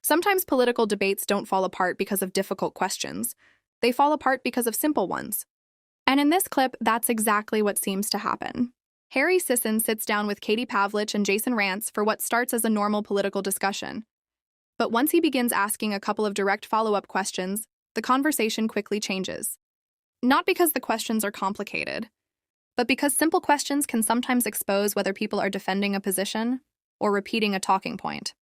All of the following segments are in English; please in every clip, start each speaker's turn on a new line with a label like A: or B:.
A: Sometimes political debates don't fall apart because of difficult questions. They fall apart because of simple ones. And in this clip, that's exactly what seems to happen. Harry Sisson sits down with Katie Pavlich and Jason Rantz for what starts as a normal political discussion. But once he begins asking a couple of direct follow-up questions, the conversation quickly changes. Not because the questions are complicated, but because simple questions can sometimes expose whether people are defending a position or repeating a talking point.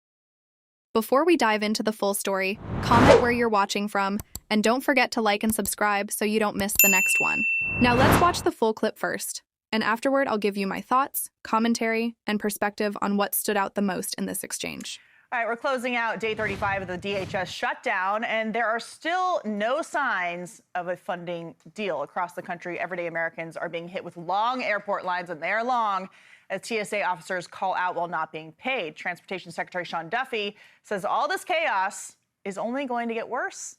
A: Before we dive into the full story, comment where you're watching from, and don't forget to like and subscribe so you don't miss the next one. Now let's watch the full clip first, and afterward I'll give you my thoughts, commentary, and perspective on what stood out the most in this exchange.
B: All right, we're closing out day 35 of the DHS shutdown, and there are still no signs of a funding deal across the country. Everyday Americans are being hit with long airport lines, and they're long, as TSA officers call out while not being paid. Transportation Secretary Sean Duffy says all this chaos is only going to get worse.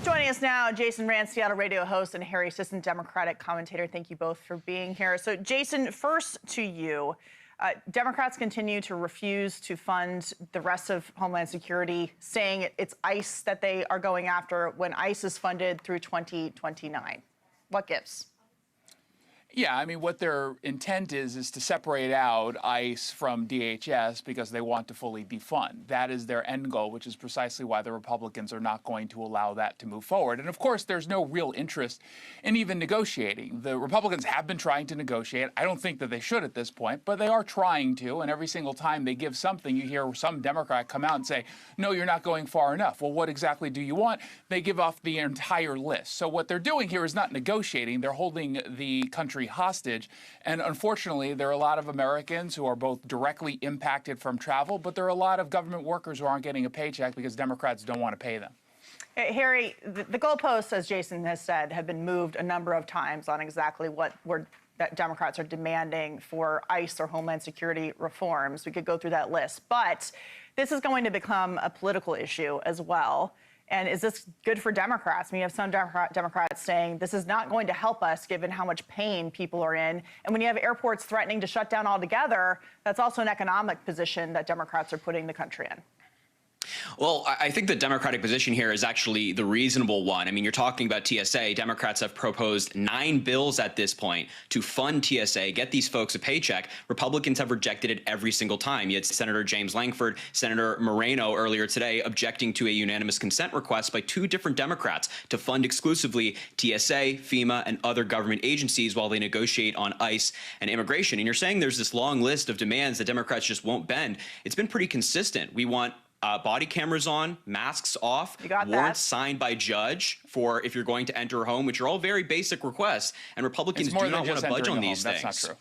B: Joining us now, Jason Rantz, Seattle radio host, and Harry Sisson, Democratic commentator. Thank you both for being here. So, Jason, first to you. Democrats continue to refuse to fund the rest of Homeland Security, saying it's ICE that they are going after when ICE is funded through 2029. What gives?
C: Yeah, I mean, what their intent is to separate out ICE from DHS because they want to fully defund. That is their end goal, which is precisely why the Republicans are not going to allow that to move forward. And of course, there's no real interest in even negotiating. The Republicans have been trying to negotiate. I don't think that they should at this point, but they are trying to. And every single time they give something, you hear some Democrat come out and say, no, you're not going far enough. Well, what exactly do you want? They give off the entire list. So what they're doing here is not negotiating. They're holding the country hostage. And unfortunately, there are a lot of Americans who are both directly impacted from travel, but there are a lot of government workers who aren't getting a paycheck because Democrats don't want to pay them.
B: Harry, the goalposts, as Jason has said, have been moved a number of times on exactly what that Democrats are demanding for ICE or Homeland Security reforms. We could go through that list. But this is going to become a political issue as well. And is this good for Democrats? I mean, you have some Democrats saying this is not going to help us given how much pain people are in. And when you have airports threatening to shut down altogether, that's also an economic position that Democrats are putting the country in.
D: Well, I think the Democratic position here is actually the reasonable one. I mean, you're talking about TSA. Democrats have proposed 9 bills at this point to fund TSA, get these folks a paycheck. Republicans have rejected it every single time. You had Senator James Lankford, Senator Moreno earlier today objecting to a unanimous consent request by 2 different Democrats to fund exclusively TSA, FEMA, and other government agencies while they negotiate on ICE and immigration. And you're saying there's this long list of demands that Democrats just won't bend. It's been pretty consistent. We want body cameras on, masks off, warrants signed by judge for if you're going to enter a home, which are all very basic requests. And Republicans do not want to budge on these things.
C: That's not true.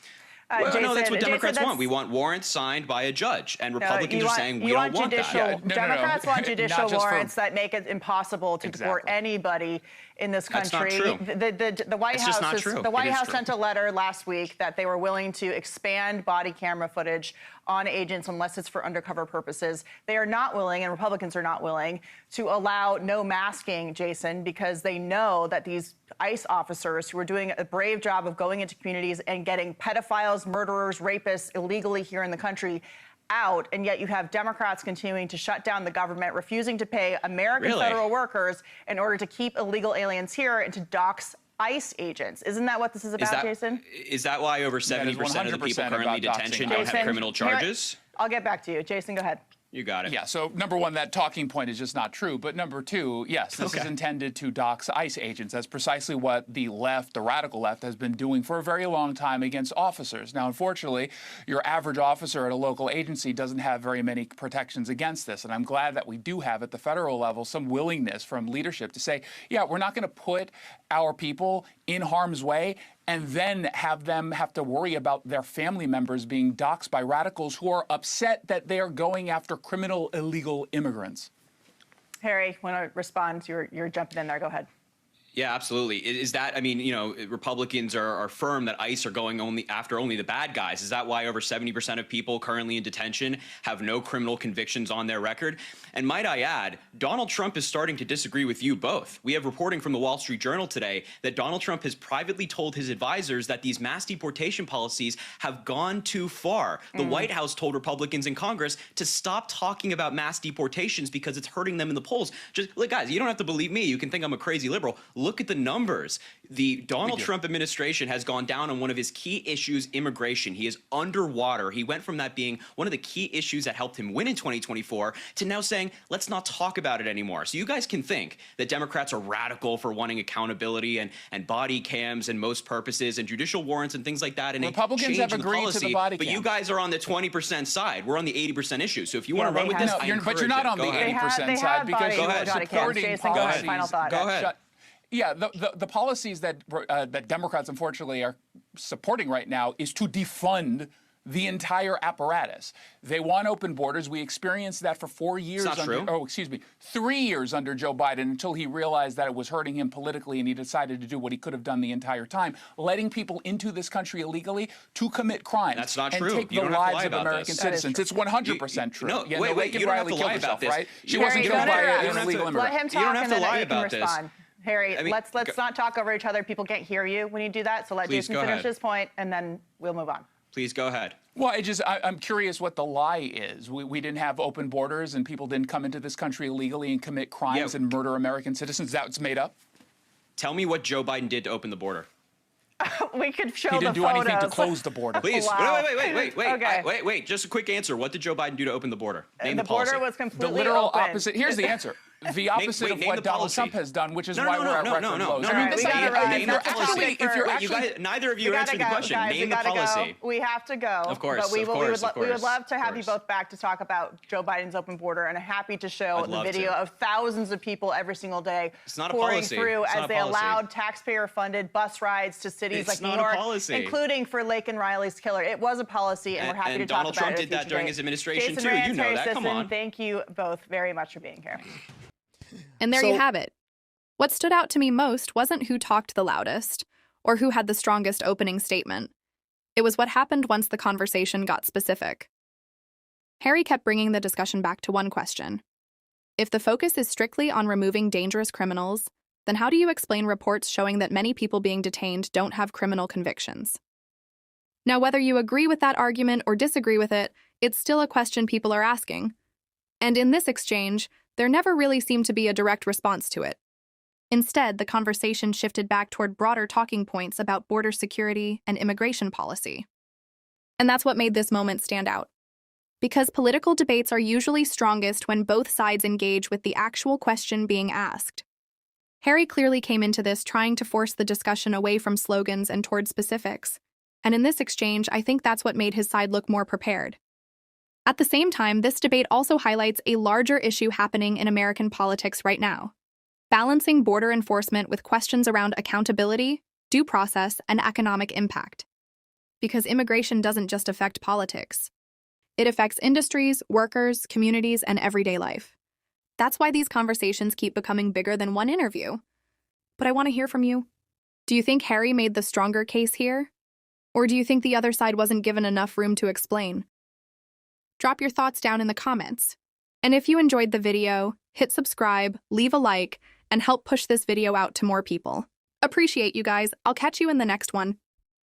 D: Well,
B: Jason,
D: no, that's what Democrats
B: Jason,
D: want. We want warrants signed by a judge, and Republicans are saying we don't want that.
C: Yeah,
B: Democrats want judicial warrants
C: for...
B: that make it impossible to deport anybody in this country.
D: That's not true.
B: The White House sent a letter last week that they were willing to expand body camera footage on agents unless it's for undercover purposes. They are not willing, and Republicans are not willing, to allow no masking, Jason, because they know that these ICE officers who are doing a brave job of going into communities and getting pedophiles, murderers, rapists illegally here in the country out, and yet you have Democrats continuing to shut down the government, refusing to pay American federal workers in order to keep illegal aliens here and to dox ICE agents. Isn't that what this is about, Jason?
D: Is that why over 70% of the people currently in detention don't have criminal charges?
B: I'll get back to you. Jason, go ahead.
D: You got it.
C: Yeah, so number one, that talking point is just not true. But number two, yes, this is intended to dox ICE agents. That's precisely what the left, the radical left, has been doing for a very long time against officers. Now, unfortunately, your average officer at a local agency doesn't have very many protections against this. And I'm glad that we do have at the federal level some willingness from leadership to say, yeah, we're not going to put our people in harm's way and then have them have to worry about their family members being doxxed by radicals who are upset that they are going after criminal illegal immigrants.
B: Harry, want to respond? You're jumping in there. Go ahead.
D: Yeah, absolutely. Is that, I mean, Republicans are firm that ICE are going after only the bad guys. Is that why over 70% of people currently in detention have no criminal convictions on their record? And might I add, Donald Trump is starting to disagree with you both. We have reporting from the Wall Street Journal today that Donald Trump has privately told his advisors that these mass deportation policies have gone too far. The White House told Republicans in Congress to stop talking about mass deportations because it's hurting them in the polls. Just look, guys, you don't have to believe me. You can think I'm a crazy liberal. Look at the numbers. The Donald Trump administration has gone down on one of his key issues, immigration. He is underwater. He went from that being one of the key issues that helped him win in 2024 to now saying, let's not talk about it anymore. So you guys can think that Democrats are radical for wanting accountability and body cams and most purposes and judicial warrants and things like that. And
C: Republicans have agreed to the body
D: But
C: cam.
D: you guys are on the 20% side. We're on the 80% issue. So if you want to run with this,
C: but you're not on the 80% side because you're supporting policies.
B: Final thought.
D: Go ahead.
C: Yeah, the policies that Democrats unfortunately are supporting right now is to defund the entire apparatus. They want open borders. We experienced that for 4 years.
D: It's not true.
C: 3 years under Joe Biden until he realized that it was hurting him politically and he decided to do what he could have done the entire time, letting people into this country illegally to commit crimes.
D: That's not
C: and
D: true.
C: take
D: You
C: the
D: don't have to
C: lives
D: lie
C: of
D: about
C: American
D: this.
C: citizens. It's 100% true.
D: No,
C: Yeah,
D: wait,
C: Lincoln
D: you don't have
C: Riley
D: to
C: killed
D: lie
C: herself,
D: about this.
C: right? She
D: Harry,
C: wasn't
D: you
C: killed
D: don't
C: by
D: have to-
C: an illegal immigrant.
B: Let him
D: You don't
B: talk
D: have
B: and
D: to
B: then
D: lie
B: you can
D: about this.
B: respond. Harry,
D: I mean,
B: let's not talk over each other. People can't hear you when you do that. So let
D: Please
B: Jason
D: go
B: finish
D: ahead.
B: his point, and then we'll move on.
D: Please go ahead.
C: Well, I'm curious what the lie is. We didn't have open borders and people didn't come into this country illegally and commit crimes and murder American citizens. That's made up.
D: Tell me what Joe Biden did to open the border.
B: We could show
C: He didn't
B: the
C: do
B: photos.
C: anything to close the border.
D: Please.
B: Wow.
D: Wait.
B: Okay.
D: Wait. Just a quick answer. What did Joe Biden do to open the border? Name
B: The
D: the policy.
B: border was
C: The
B: completely
C: literal
B: open.
C: opposite. Here's the answer. The opposite of
D: name
C: what
D: the
C: Donald
D: policy.
C: Trump has done, which is
D: No,
C: why
D: no,
C: we're at
D: no,
C: record
D: no, no,
C: lows.
D: no,
C: I mean,
B: no,
C: this
B: we
C: is-
B: gotta run.
D: Name the policy.
C: if you're
D: Wait, you
C: actually
D: guys, neither of you
B: We
D: answered the
B: gotta go,
D: question.
B: guys,
D: Name
B: we
D: the
B: gotta
D: policy.
B: go. We have to go.
D: Of course,
B: But we
D: of
B: will,
D: course,
B: we would
D: of
B: love to
D: course.
B: have you both back to talk about Joe Biden's open border, and I'm happy to show
D: I'd
B: the
D: love
B: video
D: to.
B: of thousands of people every single day
D: It's not a
B: pouring
D: policy.
B: through
D: It's not
B: as
D: a
B: they
D: policy.
B: allowed taxpayer-funded bus rides to cities
D: It's
B: like New
D: not a
B: York,
D: policy.
B: including for Lincoln Riley's killer. It was a policy, and we're happy to talk
D: Donald
B: about
D: Trump
B: it.
D: did that during his administration,
B: Jason
D: too.
B: Rantz,
D: You know
B: Harry
D: that. Come
B: Sisson,
D: on.
B: Thank you both very much for being here.
A: And there you have it. What stood out to me most wasn't who talked the loudest or who had the strongest opening statement. It was what happened once the conversation got specific. Harry kept bringing the discussion back to one question. If the focus is strictly on removing dangerous criminals, then how do you explain reports showing that many people being detained don't have criminal convictions? Now, whether you agree with that argument or disagree with it, it's still a question people are asking. And in this exchange, there never really seemed to be a direct response to it. Instead, the conversation shifted back toward broader talking points about border security and immigration policy. And that's what made this moment stand out. Because political debates are usually strongest when both sides engage with the actual question being asked. Harry clearly came into this trying to force the discussion away from slogans and toward specifics. And in this exchange, I think that's what made his side look more prepared. At the same time, this debate also highlights a larger issue happening in American politics right now. Balancing border enforcement with questions around accountability, due process, and economic impact. Because immigration doesn't just affect politics. It affects industries, workers, communities, and everyday life. That's why these conversations keep becoming bigger than one interview. But I want to hear from you. Do you think Harry made the stronger case here? Or do you think the other side wasn't given enough room to explain? Drop your thoughts down in the comments. And if you enjoyed the video, hit subscribe, leave a like, and help push this video out to more people. Appreciate you guys. I'll catch you in the next one.